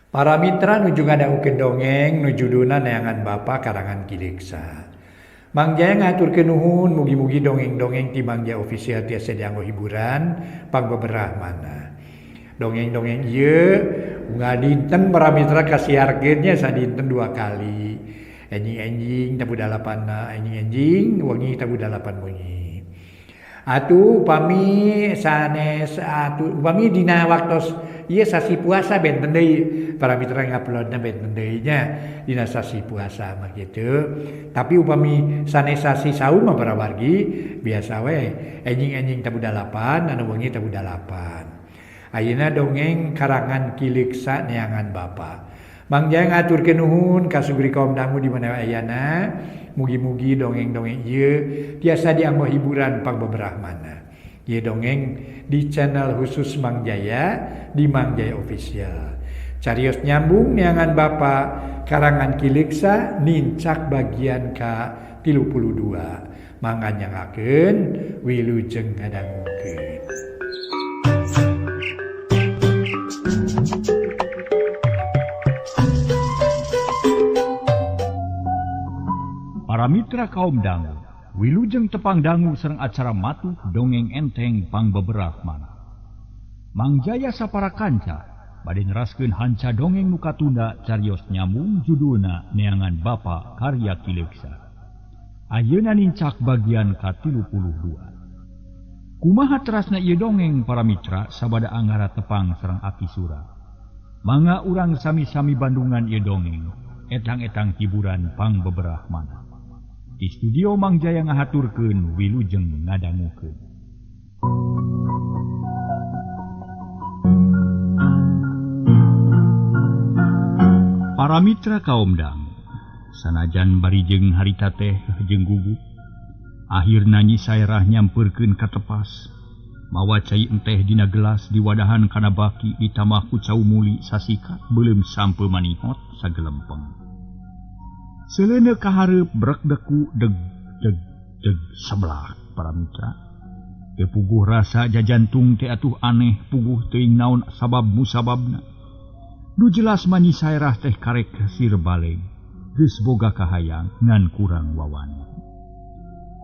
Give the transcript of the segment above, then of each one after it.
Para mitra nuju ngadangkeun dongeng nu judulna Neangan Bapa karangan Kileksa. Mang Jaya ngaturkeun nuhun mugi-mugi dongeng-dongeng ti Mang Jaya official tiasa dianggo hiburan pangbeberah mana. Dongeng-dongeng ieu ngadinten para mitra kasiarkeun nya sadinten 2 kali. Enjing-enjing tabudalapanna enjing-enjing wengi tabudalapan wengi. Atuh upami sanes upami dina waktos ieu sasi puasa benten deui para mitra nguploadna benten deui nya dina sasi puasa mah kitu. Tapi upami sanes sasi saum mah para wargi biasa we enjing-enjing tabudalapan anu wengi tabudalapan. Ayeuna dongeng karangan Kileksa Neangan Bapa. Mang Jaya ngaturkeun nuhun ka sugri kaum dangu di mana ayana. Mugi-mugi dongeng-dongeng ieu tiasa dianggo hiburan pangbeberah mana. Ieu dongeng di channel khusus Mang Jaya di Mang Jaya Official. Carios nyambung Neangan Bapa karangan Kileksa nincak bagian ka-32. Mangga nyangakeun wilujeng ngadangukeun. Para mitra kaum dangu, wilujeng tepang dangu sareng acara matuh dongeng enteng pangbeberah mana. Mang Jaya sapara kanca bade neraskeun hanca dongeng nu katunda carios nyambung judulna Neangan Bapa karya Kileksa. Ayeuna nincak bagian ka-32. Kumaha terasna ieu dongeng para mitra sabada anggara tepang sareng Aki Sura. Mangga urang sami-sami bandungan ieu dongeng etang-etang hiburan pangbeberah mana. Di studio Mang Jaya ngahaturkeun wilujeng ngadangukeun. Para mitra kaum dang, sanajan barijeng harita teh jeung gugu, akhirna Nyi Saerah nyampeurkeun ka tepas, mawa cai enteh dina gelas diwadahan kana baki ditambah ku cau muli sasikat beuleum sampe manihot sagelempeng. Seleuna kahareup brek deku deg sebelah para mitra. Teu puguh rasa jajantung teh atuh aneh puguh teuing naon sabab musababna. Nu jelas Nyi Saerah teh karek sir baleng, geus boga kahayang ngan kurang wawana.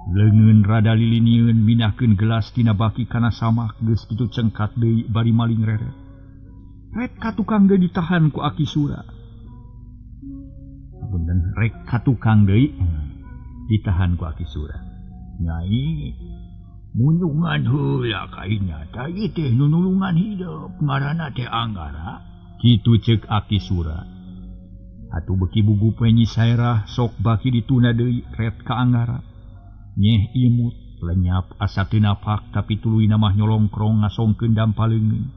Leungeun rada lilinieun minahkeun gelas tina baki kana samak geus kitu cengkat deui bari maling reret. Rek katukang deui ditahan ku Aki Sura. Punten rek katukang deui ditahan ku Aki Sura. Nyai munyungan heula kaina tah ieu teh nunulungan hidup ngaranna teh Anggara. Kitu ceuk Aki Sura. Atuh beuki bugup we Nyi Saerah sok baki dituna deui ret ka Anggara. Nyeh imut lenyap asa teu napak tapi tuluy mah nyolongkrong ngasongkeun dampaleungeun.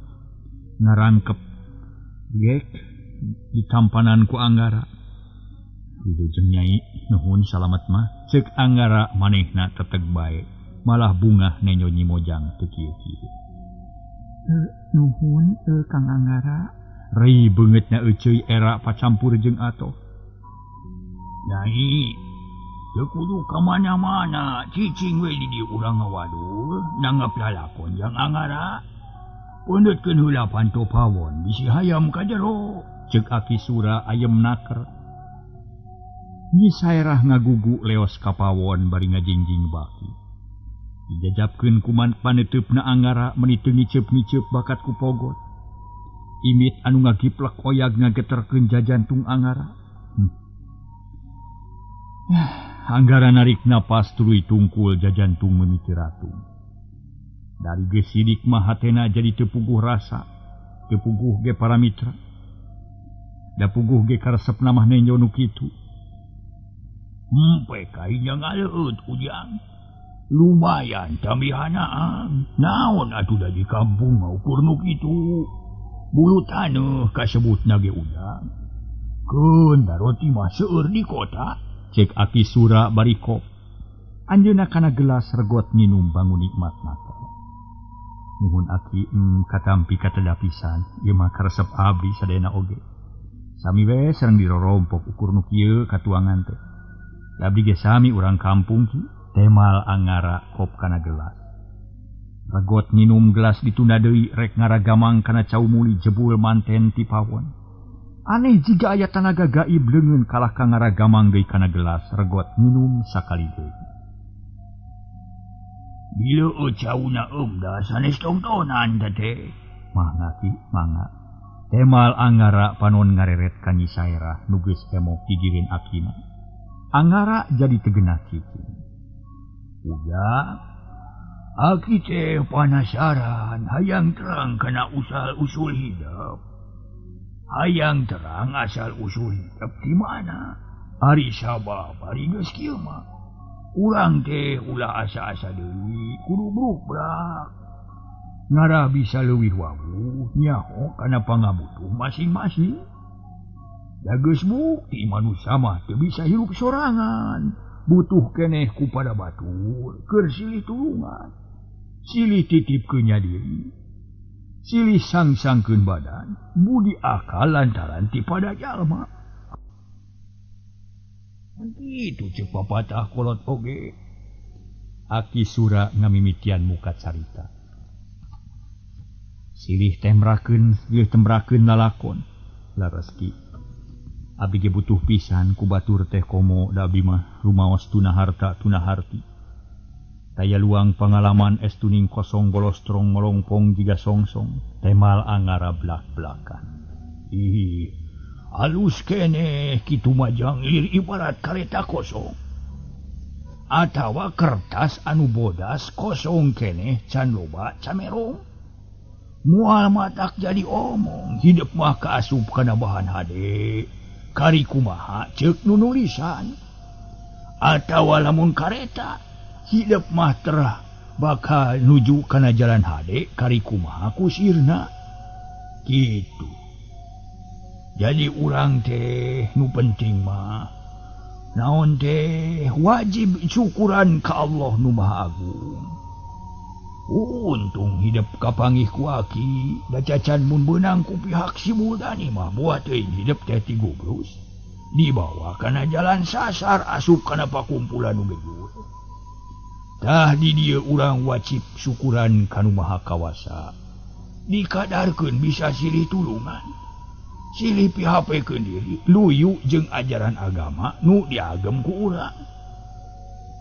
Ngarangkep gek ditampanan ku Anggara. Wilujeng Nyai nuhun salamet mah ceuk Anggara manehna teteg bae malah bungah nenyo Nyi Mojang teu kieu-kieu. Nuhun Kang Anggara. Rei beungeutna euceuy era pacampur jeung atoh. Nyai teu kudu ka mana-mana cicing we di dieu urang ngawaduh nanggap lalakon jang Anggara. Peundeutkeun heula panto pawon bisi hayam ka jero ceuk Aki Sura ayem naker. Nyi Saerah ngagugu leos ka pawon bari ngajingjing baki. Dijajabkeun ku paneteupna Anggara meuni teu ngiceup-ngiceup bakat ku pogot. Imit anu ngagiplek oyag ngageterkeun jajantung Anggara. Anggara narik napas tuluy tungkul jajantung mimiti ratu. Dari geus sidik mah hatena jadi teu puguh rasa, teu puguh ge para mitra. Da puguh ge karesepna mah nenyo nu kitu. Hempe kainya ngaleueut ujang. Lumayan tambihanaan. Naon atuh da di kampung ngukur nu kitu. Bulu taneuh kasebutna ge ujang. Keun da roti mah seueur di kota, cek Aki Sura bari kop. Anjeunna kana gelas regot nginum bangun nikmatna. Nuhun Aki katampi kateda pisan, ieu mah karesep abdi sadayana oge. Sami we sareng dirorompok ukur nu kieu katuangan teh. Abdi ge sami urang kampung ki, temal Anggara kop kana gelas. Regot nginum gelas ditunda deui rek ngaragamang kana cau muli jebul manten ti pawon. Aneh jika aya tanaga gaib leungeun kalah ka ngaragamang deui kana gelas regot minum sakali deui. Bila cauna da sanes tongtonan teh. Mangga ki, mangga. Temal Anggara panon ngareret ka Nyi Saerah nu geus emok digirin akina. Anggara jadi tegenah kitu. Uja, aki teh penasaran hayang terang kana usal-usul hidup. Hayang terang asal-usul hidup di mana? Ari sabab ari geus kieu mah. Urang teh ulah asa-asa deui kudu bruk-brak. Ngara bisa leuwih wawu nyaho kana pangabutuh masing-masing. Da geus bukti manusia mah teu bisa hirup sorangan. Butuh keneh ku pada batur keur silih tulungan. Silih titipkeun nya diri. Silih sangsangkeun badan, budi akal lantaran ti pada jalma. Kitu ceuk papatah kolot oge. Aki Sura ngamimitian muka carita. Silih tembrakeun lalakon. Lareski. Abdi ge butuh pisan ku batur teh komo da abdi mah rumaos tuna harta tuna harti. Daya luang pengalaman estuning kosong bolostrong melongpong jiga songsong. Temal Anggara blak-blakan. Ih, halus kene kitu majang ibarat kareta kosong. Atawa kertas anu bodas kosong kene can loba camerong. Mual matak jadi omong, hidup mah kaasup kana bahan hade. Kari kumaha ceuk nu nulisan. Atawa lamun kareta, hidup mah terah bakal nuju kana jalan hade kari kumaha kusirna. Gitu. Jadi urang teh nu penting mah naon teh wajib syukuran ka Allah nu Maha Agung. Untung hidup kapanggih ku aki da cacan mun beunang ku pihak si Muldani mah buat teuing hidup teh ti gubrus dibawa kana jalan sasar asup kana pakumpulan nu begur. Tah di dieu urang wajib syukuran kanu Maha Kawasa. Dikadarkeun bisa silih tulungan. Silih pihapekeun diri luyu jeung ajaran agama nu diagem ku urang.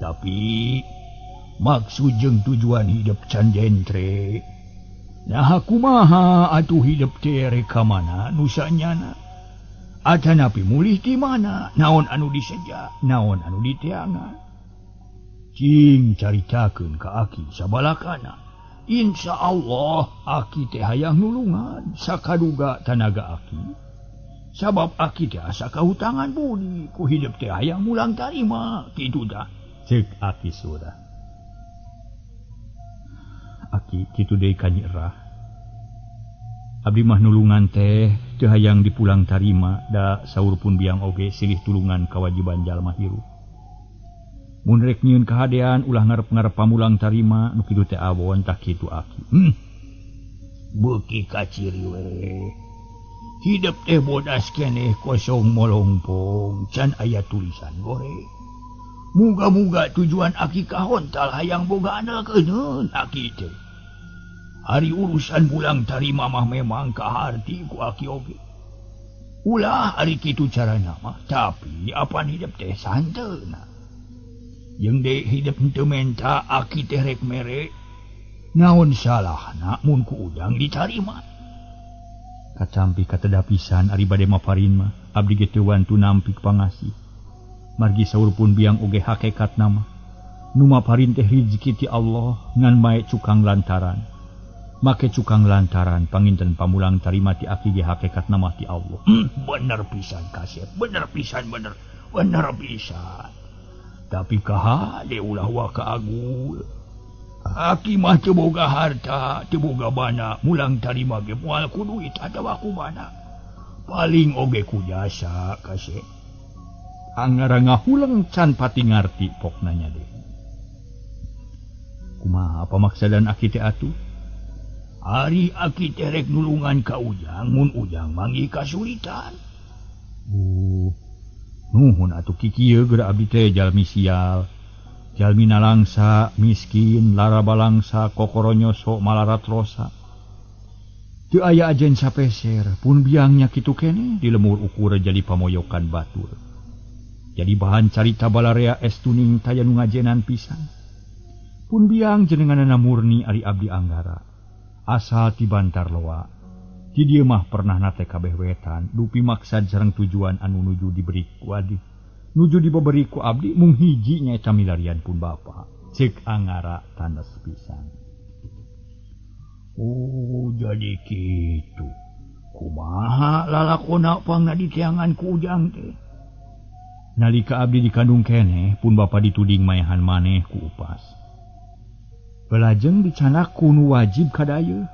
Tapi maksud jeung tujuan hidup can jentre. Nah kumaha atuh hidup teh reka mana nu sanyana? Atanapi mulih di mana? Naon anu diseja, naon anu diteangan. Cing caritakeun ka aki sabalakana. Insya Allah aki teh hayang nulungan sakaduga tanaga aki. Sabab aki teh asa kahutangan budi ku hidup teh hayang mulang tarima kitu dah. Ceuk Aki Sura. Aki kitu deui ka Nyi Erah. Abdi mah nulungan teh teu hayang dipulang tarima da saur pun biang oge silih tulungan kewajiban jalma hirup. Mun rek nyieun kahadean ulah ngarep-ngarep pamulang tarima nu kitu teh awon tah kitu Aki. Beuki kaciri we. Hidup teh bodas keneh kosong molongpong can aya tulisan gore. Muga-muga tujuan Aki kahontal hayang boga andalkeun Aki teh. Hari urusan pulang tarima mah memang kaharti ku Aki oge. Ulah hari kitu carana mah, tapi apan hidup teh santeuna. Jeung de hidup teu menta Aki teh rek mere. Naon salahna mun ku udang ditarima. Kacampi kateda pisan ari bade maparin mah, abdi ge teu wantu nampi pangasih. Margi saur pun biang oge hakikat nama. Nu maparin teh rezeki ti Allah ngan bae cukang lantaran. Make cukang lantaran panginten pamulang tarima ti Aki ge hakikat nama ti Allah. Bener pisan Kasep, bener pisan bener pisan. Tapi kahade ulah wa kaagul. Aki mah teu boga harta, teu boga bana, mulang tarima ge moal ku duit atawa ku bana. Paling oge ku jasa Kasep. Anggara ngahuleng can pati ngarti pok nanya deh. Kumaha pamaksadan Aki teh atuh? Ari Aki teh rek nulungan ka Ujang mun Ujang manggi kasulitan. Nuhun atuh kikieu geura abdi teh jalmi sial. Jalmi nalangsa, miskin, lara balangsa, kokoro nyoso, malarat rosa. Teu aya ajen sapeser pun biangnya kitu keneh di lemur ukur jadi pamoyokan batur. Jadi bahan carita balarea estuning taya nu ngajenan pisan. Pun biang jenenganana murni ari abdi Anggara. Asal ti Bantar Loa. Ti dieu mah pernah nate kabeh wetan, dupi maksad sareng tujuan anu nuju diberi ku adi. Nuju diberi ku abdi mung hiji nyaeta milarian pun bapa. Ceuk Anggara tandes pisan. Oh, jadi kitu. Kumaha lalakona pangna diteangan ku ujang teh. Nalika abdi dikandung keneh pun bapa dituding maehan maneh ku upas. Pelajeng dicanak kunu wajib kadaya.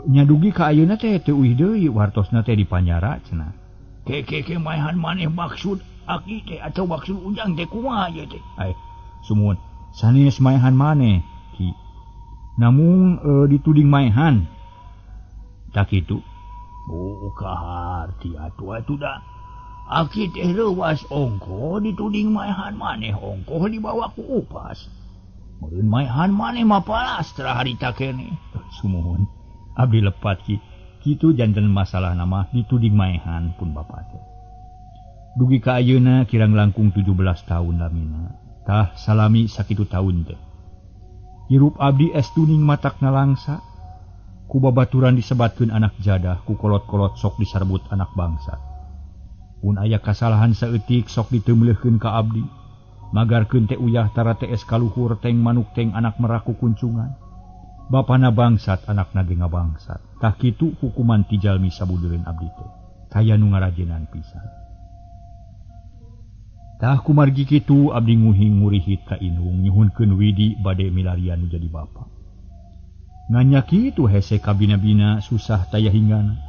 Nyadugi ka ayeuna teh teu uih deui wartosna teh dipanjara cenah. Ke maehan maneh maksud aki teh atau maksud ujang teh kumaha ye teh? Sumut sanes maehan maneh ki. Namun dituding maehan. Tak kitu. Kaharti atuh dah. Aki teh leuwas ongko dituding maehan maneh ongko dibawa ku upas. Meureun maehan maneh mah palastra harita keneh. Sumuhun. Abdi lepat ki. Kitu janten masalah nama dituding maehan pun bapa teh. Dugi ka ayeuna kirang langkung 17 tahun lamina. Tah salami sakitu tahun teh. Hirup abdi estuning matakna langsa. Ku babaturan disebatkeun anak jadah ku kolot-kolot sok disarbut anak bangsa. Pun aya kasalahan saeutik sok diteumleuhkeun ka abdi. Magarkeun teh uyah tara TS kaluhur teng manuk teng anak meraku kuncungan. Bapana bangsat anakna ge ngabangsat. Tah kitu hukuman ti jalmi sabudeureun abdi teh. Taya nu ngarajenan pisan. Tah kumargi kitu abdi nguhing ngurihit ka indung nyuhunkeun widi bade milarian nu jadi bapa. Nganya kitu hese kabina-bina susah taya hinggana.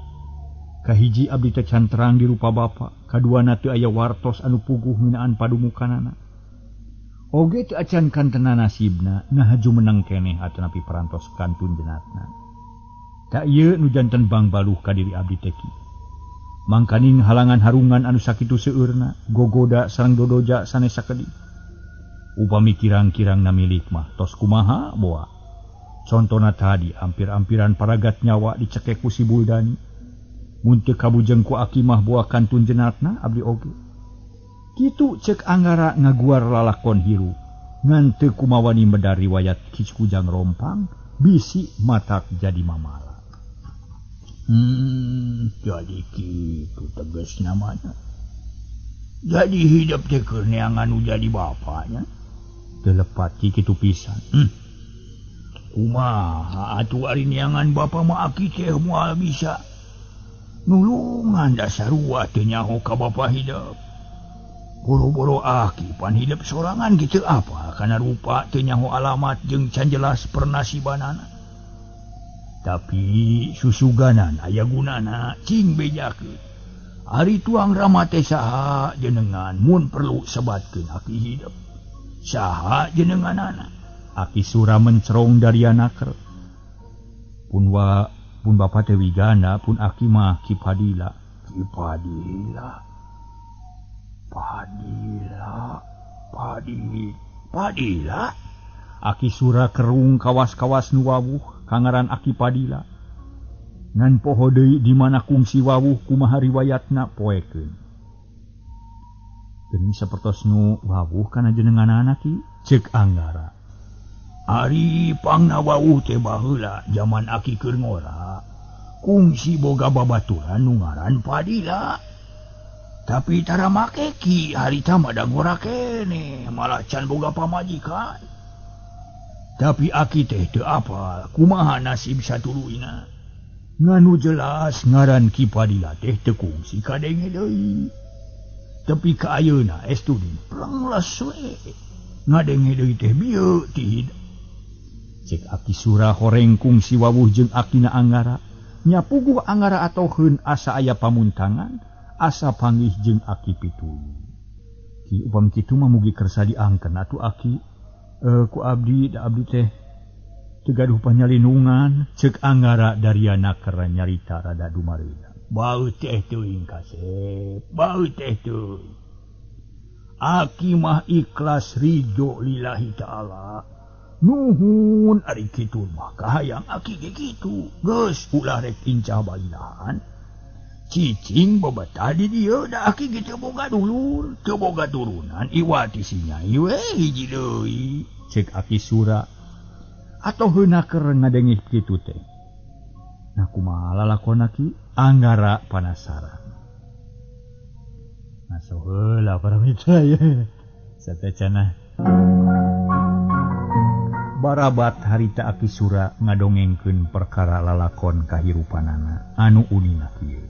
Kahiji abdi teh can terang di rupa bapa, kaduana teu aya wartos anu puguh minaan padumukanana. Oge teu acan kantena nasibna ngahaju menang keneh atanapi parantos kantun jenatna. Da ieu nu janten bang baluh ka diri abdi teh ki. Mangkaning halangan harungan anu sakitu seueurna, gogoda sareng dodoja sanes sakedi. Upami kirang-kirang na milik mah tos kumaha boa. Contona tadi ampir-ampiran paragat nyawa dicekek ku si Buldani. Mun teu kabujeng ku aki mah boa kantun jenatna abdi oge. Kitu ceuk Anggara ngaguar lalakon hiru. Ngan teu kumawani medar riwayat Kicukujang Rompang bisi matak jadi mamala. Jadi kitu tegas namanya. Jadi hidup teh keur neangan nu jadi bapanya. Telepat kitu pisan. Kumaha atuh ari neangan bapa mah aki teh moal bisa nulungan da sarua teu nyaho ka bapa hidup. Boro-boro aki pan hidup sorangan kitu apa kana rupa teu nyaho alamat jeung can jelas pernasibanana. Tapi susuganan aya gunana cing bejakeun. Ari tuang rama teh saha jenengan mun perlu sebatkeun aki hidup. Saha jenenganana? Aki sura mencerong dari anaker. Pun bapa teh wigana pun aki mah Ki Padila. Ki Padila. Padila. Aki sura kerung kawas-kawas nu wawuh kangaran Aki Padila. Ngan poho deui di mana kungsi wawuh kumaha riwayatna poekeun. Geni sapertos nu wawuh kana jenenganana ki ceuk Anggara. Ari pangna wawuh teh baheula zaman Aki keur ngora. Kungsi boga babaturan nu ngaran Padila. Tapi tara make ki harita mada ngora keneh malah can boga pamajikan. Tapi aki teh teu apal kumaha nasib satuluina. Nganu jelas ngaran Ki Padila teh teu kungsi kadenge deui. Tapi ka ayeuna estudin plengles we. Ngadenge deui teh bieu ti hidup. Cek aki sura horeng kungsi wawuh jeung akina Anggara. Nya puguh Anggara atoheun asa aya pamuntangan, asa panggih jeung aki pituyu. Ki upam kitu mah mugi kersa diangkeun atuh aki. Ku abdi da abdi teh teu gaduh panyalinungan ceuk Anggara dariana keur nyarita rada dumareuna. Baeu teh teuing kasep, baeu teh teuing. Aki mah ikhlas ridho lillahi ta'ala Nuhun ari kitu mah kahayang aki ge kitu. Geus ulah rek incah balilahan. Cicing bebetah di dieu da aki ge teu boga dulur, teu boga turunan, iwati si Nyai we hiji deui. Cek Aki Sura. Atoh heunaker ngadengih kitu teh. Nah kumaha lalakonna ki? Anggara panasaran. Masuk heula para mitra ya. Satecana. Barabat harita Aki Sura ngadongengkeun perkara lalakon kahirupanana anu unina kieu.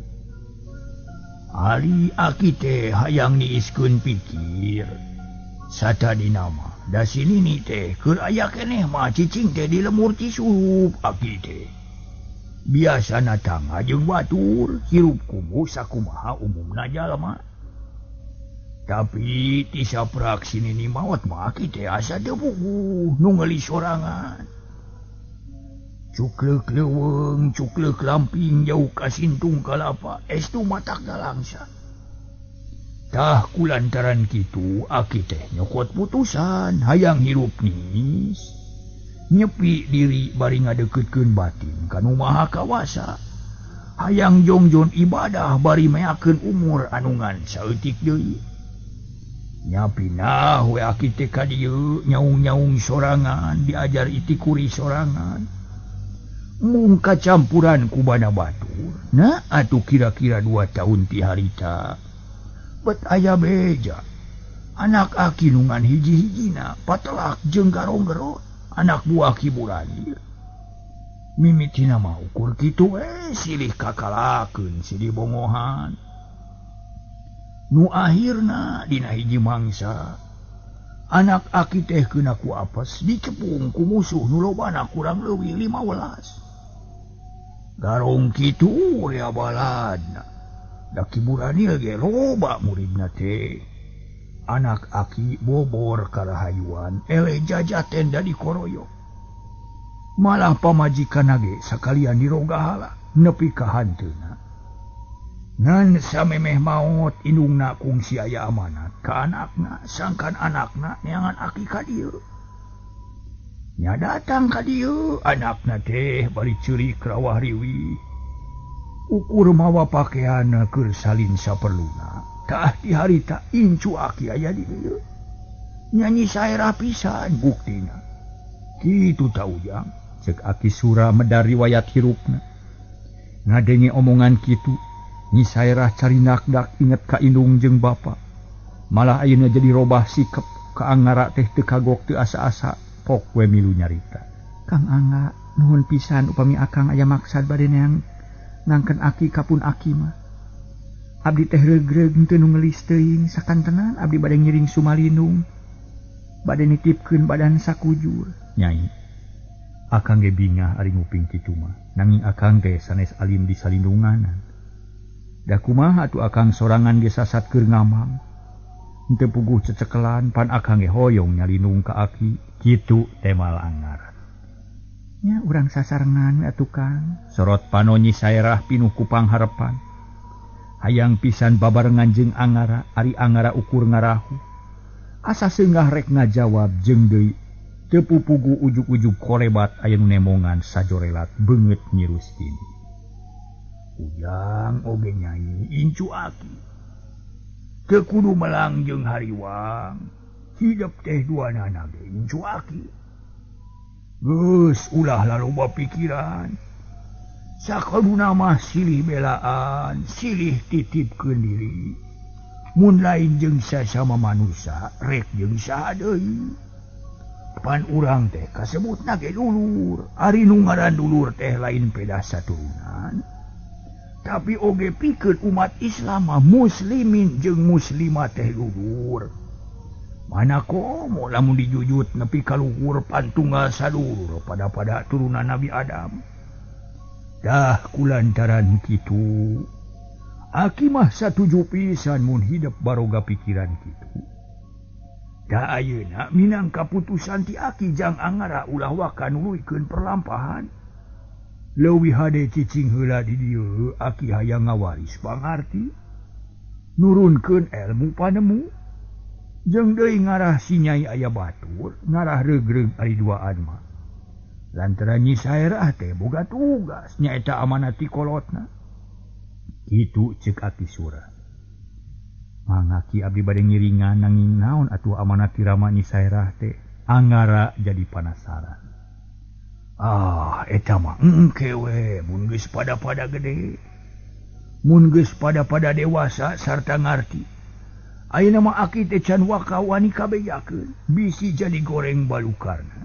Ari Aki teh hayang niiskeun pikir. Satadina mah da sini ni teh keur aya keneh mah cicing teh di lemur Cisurup Aki teh. Biasana tangga jeung batur hirup kumuh sakumaha umumna jalma. Tapi ti saprak sinini maot mah Aki teh asa teu puguh nu ngeuli sorangan. Cukleuk leuweung, cukleuk lamping jauh ka sintung kalapa, estu matak dalangsa. Tah kulantaran kitu Aki teh nyokot putusan hayang hirup nis. Nyepi diri bari ngadeukeutkeun batin ka nu maha kawasa. Hayang jongjon ibadah bari meakeun umur anu ngan saeutik deui. Nyapina we Aki teh ka dieu nyaung-nyaung sorangan, diajar itikuri sorangan. Mung kacampuran ku bana batur. Nah atuh kira-kira 2 tahun ti harita. Bet aya beja. Anak Aki nungan hiji-hijina patelak jeung garong-gerot. Anak buah Kiburani. Mimitina mah ukur kitu silih kakalakeun silih bongohan. Nu akhirna dina hiji mangsa anak Aki teh keuna ku apes dicepung ku musuh nu lobana kurang leuwih 15. Garong kitu rea baladna. Da Kiburani ge loba muridna teh. Anak Aki bobor karahayuan ele jajah tenda di koroyo. Malah pamajikanna ge sakalian dirogahala nepi ka hanteuna. Ngan samemeh maot indungna kungsi aya amanat ka anakna sangkan anakna neangan Aki ka dieu. Nya datang ka dieu anakna teh bari ceurik rawah riwih. Ukur mawa pakeanna keur salin saperluna. Tah di harita incu Aki aya di dieu. Nyanyi saerah pisan buktina. Kitu ta ujang cek Aki Sura medar riwayat hirupna. Ngadenge omongan kitu Nyi Saerah carindak-dak inget ka indung jeung bapa. Malah ayeuna jadi robah sikep ka Anggara teh teu kagok teu asa-asa pok we milu nyarita. Kang Angga, nuhun pisan upami akang aya maksad bade neang ngangken Aki kapun Aki mah. Abdi teh regreg teu nu ngelis teuing sakantenan abdi bade ngiring sumalindung. Bade nitipkeun badan sakujur. Nyai, akang ge bingah ari nguping kitu mah. Nanging akang teh sanes alim di salindunganan. Da kumaha atuh akang sorangan ge sasat keur ngamang. Henteu puguh cecekelan pan akang ge hoyong nyalindung ka Aki. Kitu temal Anggara. Nya urang sasarengan we atuh Kang. Sorot Panonyi Saerah pinuh ku pangharepan. Hayang pisan babarengan jeung Anggara ari Anggara ukur ngarahu. Asa seunggah rek ngajawab jeung deui teu pupugu ujug-ujug kolebat aya nu nemongan sajorelat beungeut nyirus ini. Ujang oge Nyai incu Aki. Teu kudu melang jeung hariwang. Hidup teh duanana ge incu Aki. Geus ulah laloba pikiran. Sakaduna mah silih belaan, silih titipkeun diri. Mun lain jeung sasama manusia, rek jeung saha deui. Pan urang teh kasebutna ge dulur. Ari nu ngaran dulur teh lain pedah saturunan. Tapi oge pikeun umat Islam muslimin jeung muslimah teh luhur. Mana komo lamun dijujut nepi ka luhur pantunggal sadulur pada turunan Nabi Adam. Dah kulantaran kitu Aki mah satuju pisan mun hidup baroga pikiran kitu. Da ayeuna minang kaputusan ti Aki jang Anggara ulah waka nuluykeun perlampahan. Leuwih hade cicing heula di dieu Aki hayang ngawaris pangarti. Nurunkeun ilmu panemu. Jeung deui ngarah si Nyai aya batur, ngarah regreg ari duaan mah. Lantaran Nyi Saerah teh boga tugas nyaeta amanati kolotna. Kitu ceuk Aki Sura. Mangaki abdi bade ngiringan nanging naon atuh amanati Rama Nyi Saerah teh? Anggara jadi penasaran. Eta mah engke we mun geus pada-pada gede. Mun geus pada-pada dewasa sarta ngarti. Ayeuna mah Aki teh can wakawani kabejakeun, bisi jadi goreng balukarna.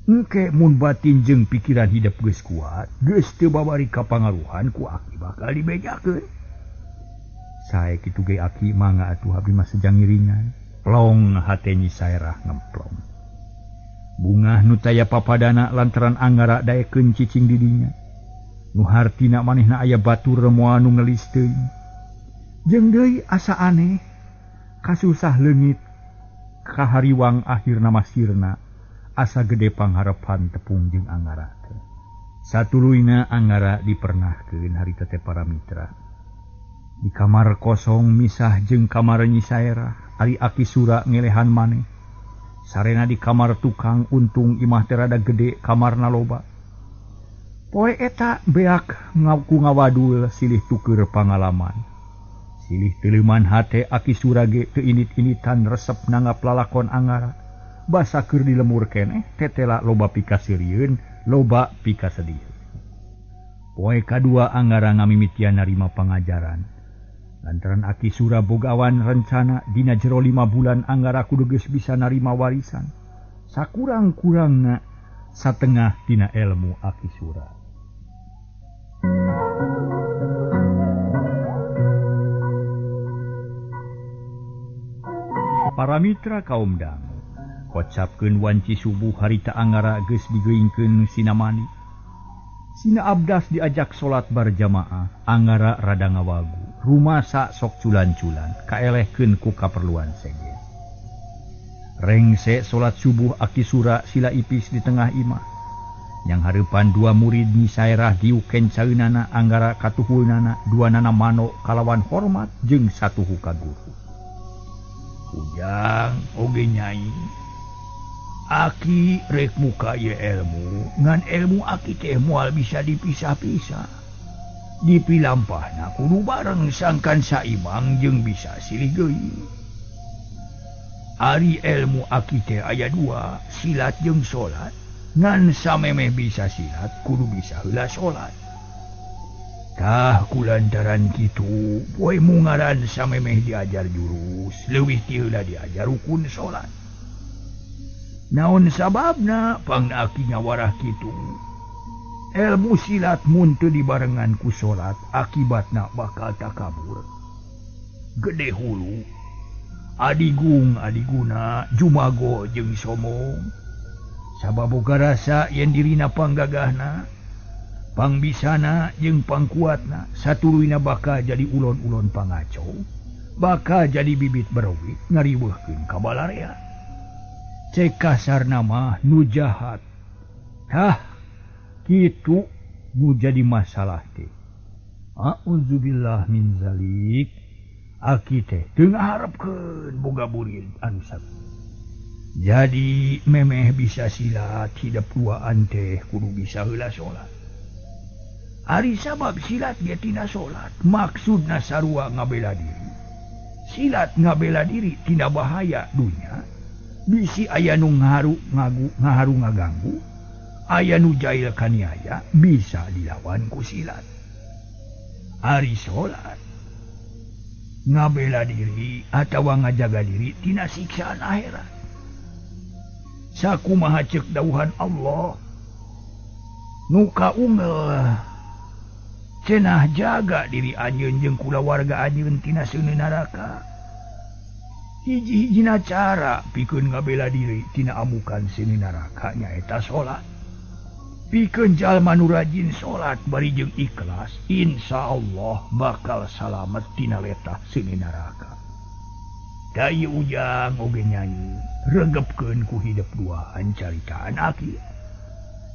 Engke mun batin jeung pikiran hidup geus kuat, geus teu babari kapangaruhan ku Aki bakal dibejakeun. Sae kitu ge Aki mangga atuh abdi mah sejang ngiringan. Plong hate Nyi Saerah ngemplong. Bungah nu taya papadana lantaran Anggara daekeun cicing di dinya. Nu hartina manehna aya batur remoal nu ngelis teuing. Jeung deui asa aneh, kasusah leungit kahariwang akhirna masirna, asa gede pangharepan tepung jeung Anggara teh. Satuluyna Anggara dipernahkeun harita teh para mitra. Di kamar kosong misah jeung kamar Nyi Saerah, ari Aki Sura ngelehan maneh. Sarena di kamar tukang untung imah teh rada gede kamarna loba. Poe eta beak ngaku ngawadul silih tuker pangalaman. Silih teleuman hate Aki Sura ge teu init-initan resep nanggap lalakon Anggara. Basa keur dilemur keneh tetela loba pikasirieun, loba pikasedieun. Poe kadua Anggara ngamimitian narima pangajaran. Lantaran Aki Sura bogawan rencana dina jero 5 bulan Anggara kudu geus bisa narima warisan. Sakurang-kurangna satengah tina ilmu Aki Sura. Para mitra kaum dang, kocapkeun wanci subuh harita Anggara geus digeuingkeun sinamani. Sina abdas diajak salat berjamaah, Anggara rada ngawagu. Rumasa sok culan-culan, kaelehkeun ku kaperluan sege. Rengse salat subuh Aki Sura sila ipis di tengah imah. Yang hareupan 2 murid Nyi Saerah diuken caeunana Anggara katuhulnana 2 mano kalawan hormat jeung 1 ka guru. Ujang oge Nyai. Aki rek muka ieu ilmu, ngan ilmu Aki teh moal bisa dipisah-pisah. Dipilampahna kudu bareng sangkan saimbang jeung bisa silih geuing. Ari ilmu Aki teh aya 2, silat jeung salat. Ngan samemeh bisa silat kudu bisa heula salat. Tah kulantaran kitu, poe mungaran samemeh diajar jurus, leuwih ti heula diajar rukun salat. Naon sababna pangna Aki ngawarah kitu? Ilmu silat mun teu dibarengan ku salat, akibatna bakal takabur. Gede hulu, adiguna, jumago jeung somong. Sabab boga rasa yen dirina panggagahna, pangbisana jeung pangkuatna, satuluyna bakal jadi ulon-ulon pangaco, bakal jadi bibit berowit ngariweuhkeun ka balarea. Cek kasarna mah nu jahat. Kitu nu jadi masalah teh. A'udzubillah min zalik. Aki teh teu ngaharepkeun boga murid anu sabi. Jadi memeh bisa silat hidup duaan teh kudu bisa heula salat. Ari sabab silat ge tina salat, maksudna sarua ngabela diri. Silat ngabela diri tina bahaya dunya. Bisi aya nu ngaharu ngaganggu. Aya nu jail kaniaya bisa dilawan ku silat. Ari salat ngabela diri atawa ngajaga diri tina siksaan akhirat. Sakumaha ceuk dawuhan Allah, nu kaungel cenah jaga diri anjeun jeung kulawarga anjeun tina seuneu neraka. Hiji-hijina cara pikeun ngabela diri tina amukan seuneu neraka nyaeta salat. Pikeun jalma nu rajin salat bari jeung ikhlas, insyaallah bakal salamet tina letah seuneu neraka. Da ieu Ujang oge Nyai, regepkeun ku hidup duaan caritaan Aki.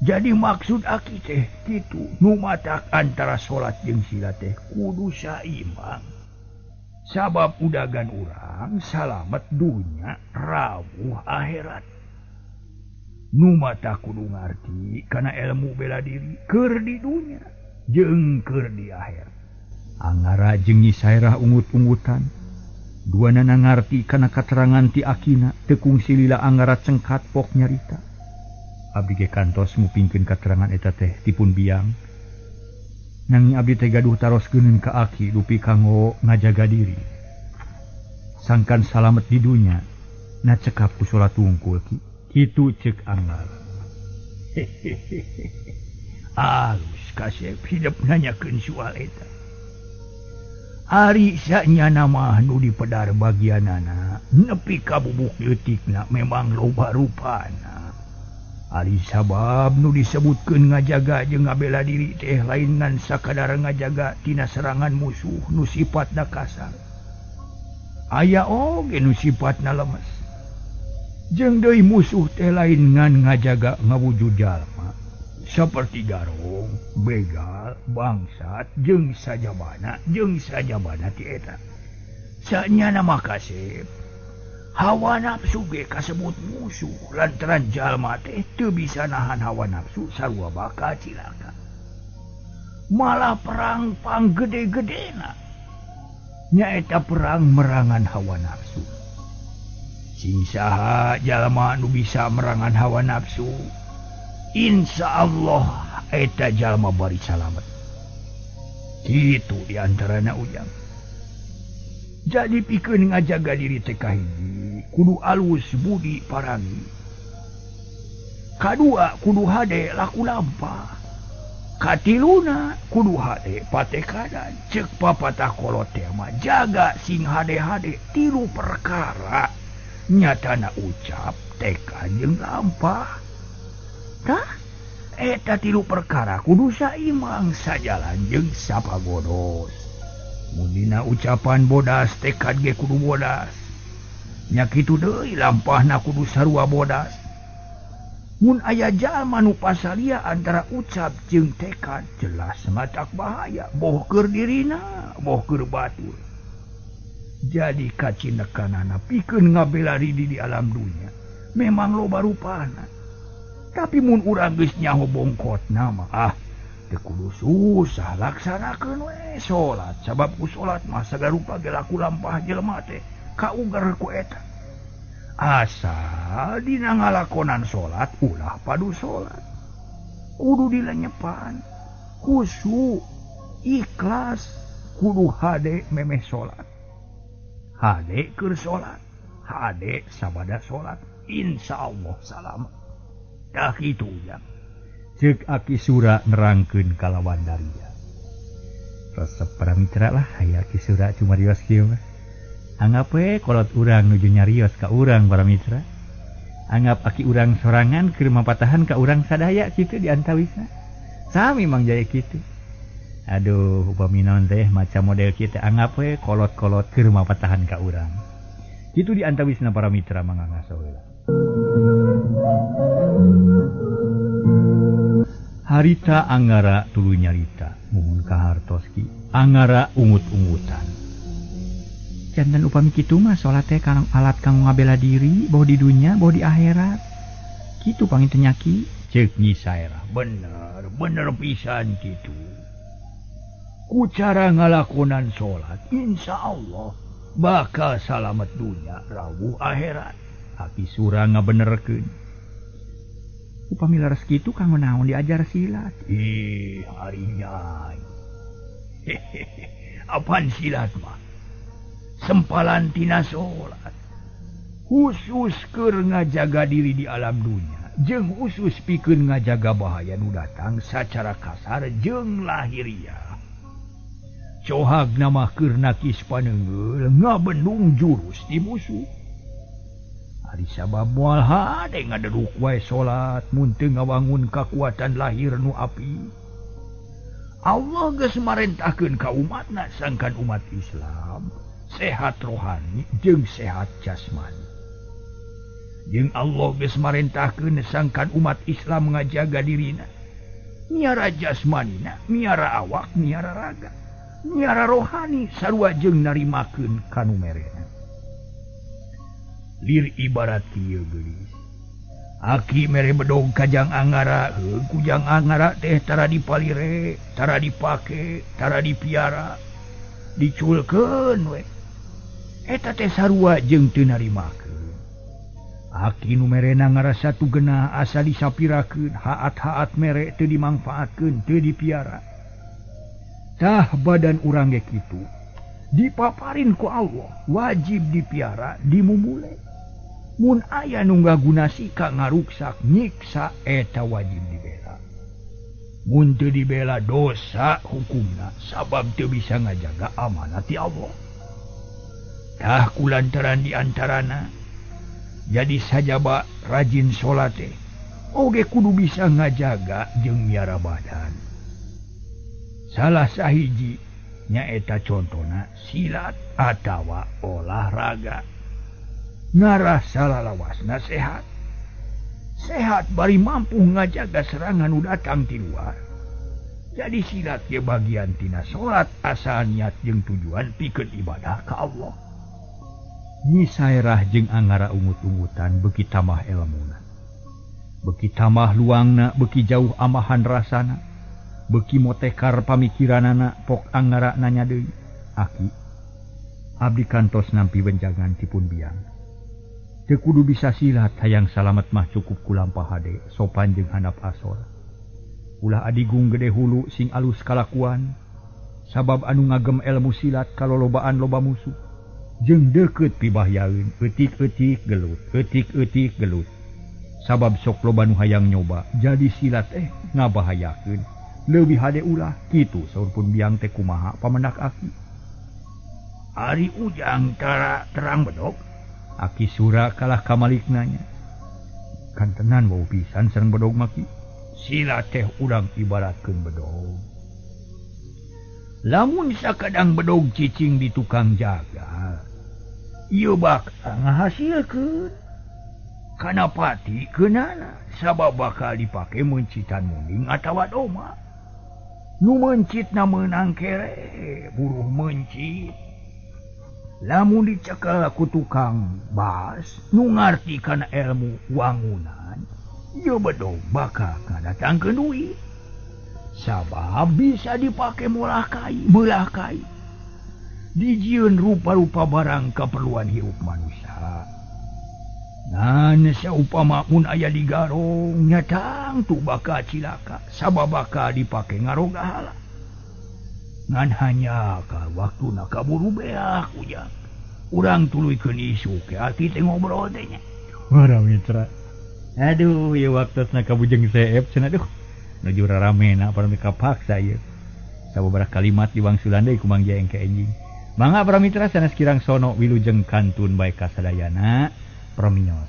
Jadi maksud Aki teh kitu, nu matak antara salat jeung silat teh kudu saimbang. sabab udagan urang salamet dunya rawuh akhirat. Nu mata kudu ngarti kana ilmu bela diri keur di dunya jeung keur di akhirat. Angara jeung Nyi Sairah ungut-ungutan. Duana ngarti kana katerangan ti akina teu kungsi lila Angara cengkat pok nyarita. Abdi ge kantos ngupingkeun katerangan eta teh tipun biang. Nanging abdi teh gaduh taroskeun ka aki dupi kanggo ngajaga diri. Sangkan salamet di dunya, na cekap ku salat wungkul kitu ceuk Angara. Alus kasep hidup nanyakeun soal eta. Ari sanyana mah nu dipedar bagianana nepi ka bubuk leutikna memang loba rupana. Ari sabab nu disebutkeun ngajaga jeung ngabela diri teh lain ngan sakadar ngajaga tina serangan musuh nu sifatna kasar. Aya oge nu sifatna lemes. Jeung deui musuh teh lain ngan ngajaga ngawujud jalma. Seperti garong, begal, bangsat, jeung sajabana ti eta. Sanyana mah kasep. Hawa nafsu ge kasebut musuh lantaran jalma teh teu bisa nahan hawa nafsu sarua bakal cilaka. Malah perang panggede-gedena. Nyaeta perang merangan hawa nafsu. Sing saha jalma nu bisa merangan hawa nafsu, insya Allah eta jalma bari salamet. Kitu diantarana ujang. Jadi pikeun ngajaga diri teh kahiji kudu alus budi parangi. Kadua kudu hade laku lampah. Katiluna kudu hade patekadan. Ceuk papatah kolot teh mah jaga sing hade-hade 3 perkara. Nyatana ucap, tekad jeung lampah. Tah, eta 3 perkara kudu saimbang sajalan jeung sapagodos. Mun dina ucapan bodas tekad ge kudu bodas. Nya kitu deui lampahna kudu sarua bodas. Mun aya jalma nu pasalia antara ucap jeung tekad jelas matak bahaya, boh keur dirina, boh keur batur. Jadi kacinekanana pikeun ngabela diri di alam dunya memang loba rupana. Tapi mun urang geus nyaho bongkotna mah teu kudu susah laksanakeun we salat sabab ku salat mah sagarupa ge laku lampah jelema teh kauger ku eta. Asal dina ngalakonan salat ulah padu salat. Kudu dilenyepan, khusyuk, ikhlas, kudu hade memeh salat. Hade keur salat, hade sabada salat, insyaallah salamet. Dah kitu ya. Ceuk Aki Sura nerangkeun kalawan daria. Resep para mitra lah aya Aki Sura cuma rios kieu mah. Anggap we kolot urang nuju nyarios ka urang para mitra. Anggap Aki urang sorangan keur mapatahan ka urang sadaya kitu di antawisna. Sami Mang Jaya kitu. Aduh, upami naon teh macam model kita anggap we kolot-kolot keur mapatahan ka urang. Kitu di antawisna para mitra mangga ngasoheula. Harita Anggara tuluy nyarita muhun kahartoski Anggara ungut-ungutan. Janten upami kitu mah salat teh kana alat kanggo ngabela diri boh di dunya boh di akhirat. Kitu pangitu nyaki ceuk Nyi Sairah. Bener pisan kitu. Ku cara ngalakonan salat insyaallah bakal salamet dunya rawuh akhirat. Aki Sura ngabenerkeun. Upami laras kitu kanggo naon diajar silat? Hari Nyai. Apaan silat mah? Sempalan tina salat. Khusus keur ngajaga diri di alam dunya, jeung khusus pikeun ngajaga bahaya nu datang sacara kasar jeung lahiriah. Cohagna mah keur nakis paneungeul ngabendung jurus di musuh. Ari sabab moal hade ngadeduk wae salat mun teu ngawangun kakuatan lahir nu api. Allah geus marentahkeun ka umatna sangkan umat Islam sehat rohani jeung sehat jasmani. Jeung Allah geus marentahkeun sangkan umat Islam ngajaga dirina, miara jasmanina, miara awak, miara raga. nyiara rohani sarua jeung narimakeun kanu merena. Lir ibarat kieu geulis. Aki mere bedog kajang angara, kujang angara teh tara dipalire, tara dipake, tara dipiara, diculkeun we. Eta teh sarua jeung teu narimakeun. Aki nu merena ngarasa tugena asa disapirakeun, haat-haat mere teu dimangfaatkeun, teu dipiara. Tah badan urang ge kitu, dipaparin ku Allah, wajib dipiara, dimumule. Mun aya nu ngaguna sika ngaruksak nyiksa eta wajib dibela. Mun teu dibela dosa hukumna sabab teu bisa ngajaga amanat ti Allah. Tah kulantaran diantarana jadi sajaba rajin salat teh oge kudu bisa ngajaga jeung miara badan. Salah sahiji nyaeta contona silat atawa olahraga. Ngarah salalawasna sehat. Sehat bari mampu ngajaga serangan nu datang ti luar. Jadi silat ge bagian tina salat asal niat jeung tujuan pikeun ibadah ka Allah. Nyi saerah jeung angara ungut-ungutan beuki tamah elmuna. Beuki tamah luangna, beuki jauh amahan rasana. Beuki motekar pamikiranana pok angara nanya deui, "Aki, abdi kantos nampi benjangan tipun biang. Teu kudu bisa silat hayang salamet mah cukup kulampah hade sopan jeung handap asor. Ulah adigung gede hulu sing alus kalakuan sabab anu ngagem ilmu silat kalolobaan loba musuh jeung deukeut pibahyaeun eutik-eutik gelut sabab sok loba nu hayang nyoba jadi silat ngabahayakeun leuwih hade ulah kitu saur pun biang teh kumaha pamendak Aki. Ari ujang terang bedog. Aki sura kalah kamalik nanya. Kan tenan wau pisan sareng bedog maki. Silat teh urang ibaratkeun bedog. Lamun sakadang bedog cicing di tukang jaga, ieu bakal ngahasilkeun. Kana pati keunana sabab bakal dipake mencitan muning atawa doma. Nu mencitna meunang kere buruh mencit. Lamun dicekel ku tukang bas nu ngarti kana ilmu wangunan, ieu bedog bakal ngadatangkeun duit. Sabab bisa dipake meulah kai. Dijieun rupa-rupa barang keperluan hirup manusia. Nan saupama mun aya di garong nyatang tu bakal cilaka sabab bakal dipake ngaroga hala. Ngan hanya ka waktuna kaburu beak ujang. Urang tuluykeun isu ke aki teh ngobrol teh nya. Para mitra. Aduh, ieu waktosna kabujeng seep cenah duh. Nuju raramena para mika paksa ieu. Sababaraha kalimat diwangsulan deui ku Mang Jaya engke enjing. Mangga para mitra sanes kirang sono wilujeng kantun bae kasadayana. Promios.